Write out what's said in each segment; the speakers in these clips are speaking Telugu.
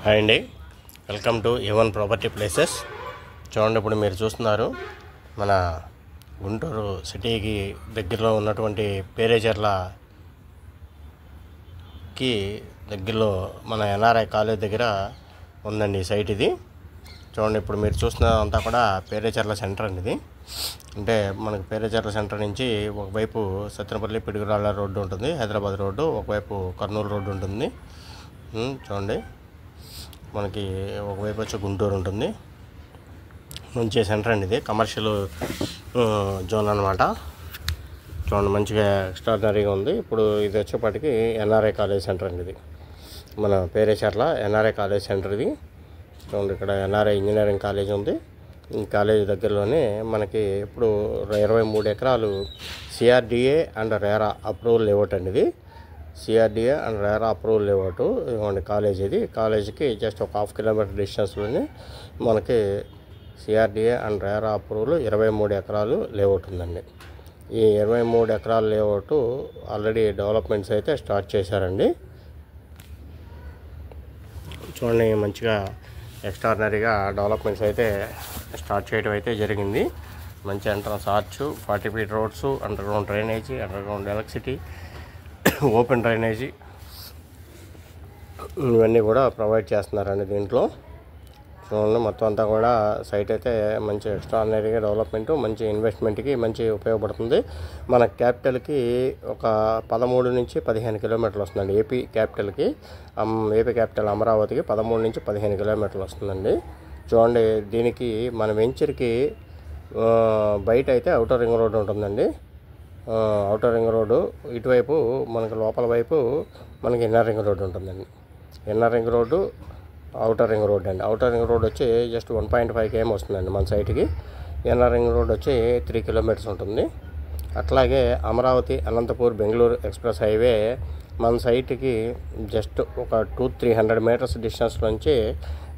హాయ్ అండి, welcome to A1 property places. చూడండి, ఇప్పుడు మీరు చూస్తున్నారు మన గుంటూరు సిటీకి దగ్గరలో ఉన్నటువంటి పేరేచర్లకి దగ్గరలో మన NRI కాలేజ్ దగ్గర ఉందండి ఈ సైట్. ఇది చూడండి, ఇప్పుడు మీరు చూస్తున్న అంతా కూడా పేరేచర్ల సెంటర్ అండి. ఇది అంటే మనకి పేరేచర్ల సెంటర్ నుంచి ఒకవైపు సత్తెనపల్లి పిడుగురాళ్ళ రోడ్డు ఉంటుంది, హైదరాబాద్ రోడ్డు, ఒకవైపు కర్నూలు రోడ్డు ఉంటుంది. చూడండి, మనకి ఒకవైపు వచ్చి గుంటూరు ఉంటుంది. మంచి సెంటర్ అండి, ఇది కమర్షియల్ జోన్ అనమాట. చూడండి, మంచిగా ఎక్స్ట్రాడినరీగా ఉంది. ఇప్పుడు ఇది వచ్చేపాటికి NRI కాలేజ్ సెంటర్ అండి. ఇది మన పేరేచర్ల NRI కాలేజ్ సెంటర్. ఇది చూడండి, ఇక్కడ NRI ఇంజనీరింగ్ కాలేజ్ ఉంది. ఈ కాలేజ్ దగ్గరలోనే మనకి ఇప్పుడు 23 ఎకరాలు CRDA and RERA approval layout అండి. ఇది CRDA and RERA approval layout ఇవ్వండి కాలేజ్. ఇది కాలేజీకి జస్ట్ ఒక 1/2 కిలోమీటర్ డిస్టెన్స్లోనే మనకి CRDA అండ్ RERA అప్రూవల్ 23 ఎకరాలు లేఅవుట్ ఉందండి. ఈ 23 ఎకరాల లేఅవుట్ ఆల్రెడీ డెవలప్మెంట్స్ అయితే స్టార్ట్ చేశారండి. చూడండి, మంచిగా ఎక్స్ట్రాడినరీగా డెవలప్మెంట్స్ అయితే స్టార్ట్ చేయడం అయితే జరిగింది. మంచి entrance arch, 40 feet roads, underground drainage, underground electricity, open drainage ఇవన్నీ కూడా ప్రొవైడ్ చేస్తున్నారండి దీంట్లో. చూడండి, మొత్తం అంతా కూడా సైట్ అయితే మంచి ఎక్స్ట్రాడినరీగా డెవలప్మెంట్, మంచి ఇన్వెస్ట్మెంట్కి మంచి ఉపయోగపడుతుంది. మన క్యాపిటల్కి ఒక 13 నుంచి 15 కిలోమీటర్లు వస్తుందండి. ఏపీ క్యాపిటల్ అమరావతికి 13 నుంచి 15 కిలోమీటర్లు వస్తుందండి. చూడండి, దీనికి మన వెంచర్కి బయట అయితే ఔటర్ రింగ్ రోడ్ ఉంటుందండి. ఔటర్ రింగ్ రోడ్డు ఇటువైపు మనకి లోపల వైపు మనకి ఇన్నర్ రింగ్ రోడ్డు ఉంటుందండి. Inner ring road, outer ring road అండి. ఔటర్ రింగ్ రోడ్ వచ్చి జస్ట్ 1.5 km వస్తుందండి మన సైట్కి. ఇన్నర్ రింగ్ రోడ్ వచ్చి 3 కిలోమీటర్స్ ఉంటుంది. అట్లాగే అమరావతి అనంతపూర్ బెంగళూరు ఎక్స్ప్రెస్ హైవే మన సైట్కి జస్ట్ ఒక 200-300 మీటర్స్ డిస్టెన్స్ నుంచి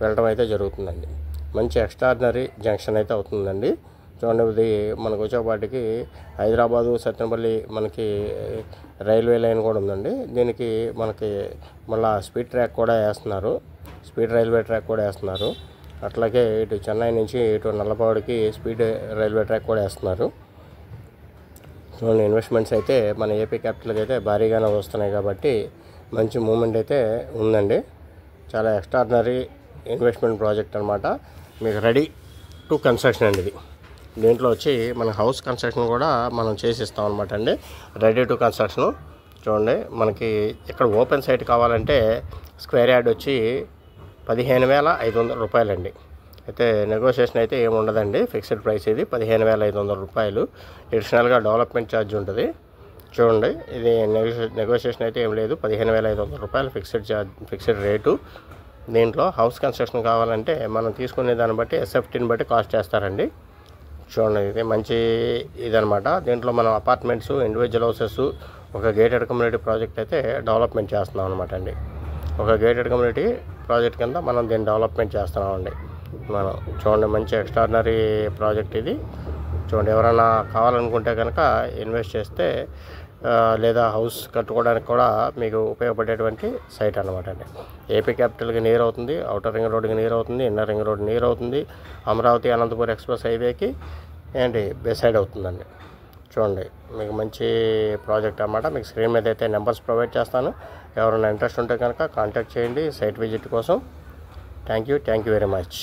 వెళ్ళడం అయితే జరుగుతుందండి. మంచి ఎక్స్ట్రాడినరీ జంక్షన్ అయితే అవుతుందండి. చూడండి, ఇది మనకు వచ్చేపాటికి హైదరాబాదు సత్తెనపల్లి మనకి రైల్వే లైన్ కూడా ఉందండి. దీనికి మనకి మళ్ళీ స్పీడ్ ట్రాక్ కూడా వేస్తున్నారు, స్పీడ్ రైల్వే ట్రాక్ కూడా వేస్తున్నారు. అట్లాగే ఇటు చెన్నై నుంచి ఇటు నల్లపాడికి స్పీడ్ రైల్వే ట్రాక్ కూడా వేస్తున్నారు. చూడండి, ఇన్వెస్ట్మెంట్స్ అయితే మన ఏపీ క్యాపిటల్కి అయితే భారీగానే వస్తున్నాయి కాబట్టి మంచి మూమెంట్ అయితే ఉందండి. చాలా ఎక్స్ట్రాడినరీ ఇన్వెస్ట్మెంట్ ప్రాజెక్ట్ అనమాట. మీకు రెడీ టు కన్స్ట్రక్షన్ అండి. ఇది దీంట్లో వచ్చి మన హౌస్ కన్స్ట్రక్షన్ కూడా మనం చేసిస్తాం అనమాట అండి. Ready to construction. చూడండి, మనకి ఇక్కడ ఓపెన్ సైట్ కావాలంటే స్క్వేర్ యార్డ్ వచ్చి 15,500 రూపాయలండి. అయితే నెగోషియేషన్ అయితే ఏమి ఉండదండి, ఫిక్స్డ్ ప్రైస్. ఇది 15,500 రూపాయలు. అడిషనల్గా డెవలప్మెంట్ ఛార్జ్ ఉంటుంది. చూడండి, ఇది నెగోషియేషన్ అయితే ఏం లేదు, 15,500 రూపాయలు ఫిక్స్డ్ రేటు. దీంట్లో హౌస్ కన్స్ట్రక్షన్ కావాలంటే మనం తీసుకునే దాన్ని బట్టి SFTని బట్టి కాస్ట్ చేస్తారండి. చూడండి, ఇది మంచి ఇదనమాట. దీంట్లో మనం అపార్ట్మెంట్స్, ఇండివిజువల్ హౌసెస్, ఒక గేటెడ్ కమ్యూనిటీ ప్రాజెక్ట్ అయితే డెవలప్మెంట్ చేస్తున్నాం అనమాట అండి. ఒక గేటెడ్ కమ్యూనిటీ ప్రాజెక్ట్ కింద మనం దీన్ని డెవలప్మెంట్ చేస్తున్నామండి మనం. చూడండి, మంచి ఎక్స్ట్రాడినరీ ప్రాజెక్ట్ ఇది. చూడండి, ఎవరైనా కావాలనుకుంటే కనుక ఇన్వెస్ట్ చేస్తే లేదా హౌస్ కట్టుకోవడానికి కూడా మీకు ఉపయోగపడేటువంటి సైట్ అనమాట అండి. ఏపీ క్యాపిటల్కి నియర్ అవుతుంది, ఔటర్ రింగ్ రోడ్కి నియర్ అవుతుంది, ఇన్నర్ రింగ్ రోడ్ నియర్ అవుతుంది, అమరావతి అనంతపూర్ ఎక్స్ప్రెస్ హైవేకి ఏంటి బెసైడ్ అవుతుందండి. చూడండి, మీకు మంచి ప్రాజెక్ట్ అన్నమాట. మీకు స్క్రీన్ మీద అయితే నెంబర్స్ ప్రొవైడ్ చేస్తాను. ఎవరైనా ఇంట్రెస్ట్ ఉంటే కనుక కాంటాక్ట్ చేయండి సైట్ విజిట్ కోసం. Thank you very much.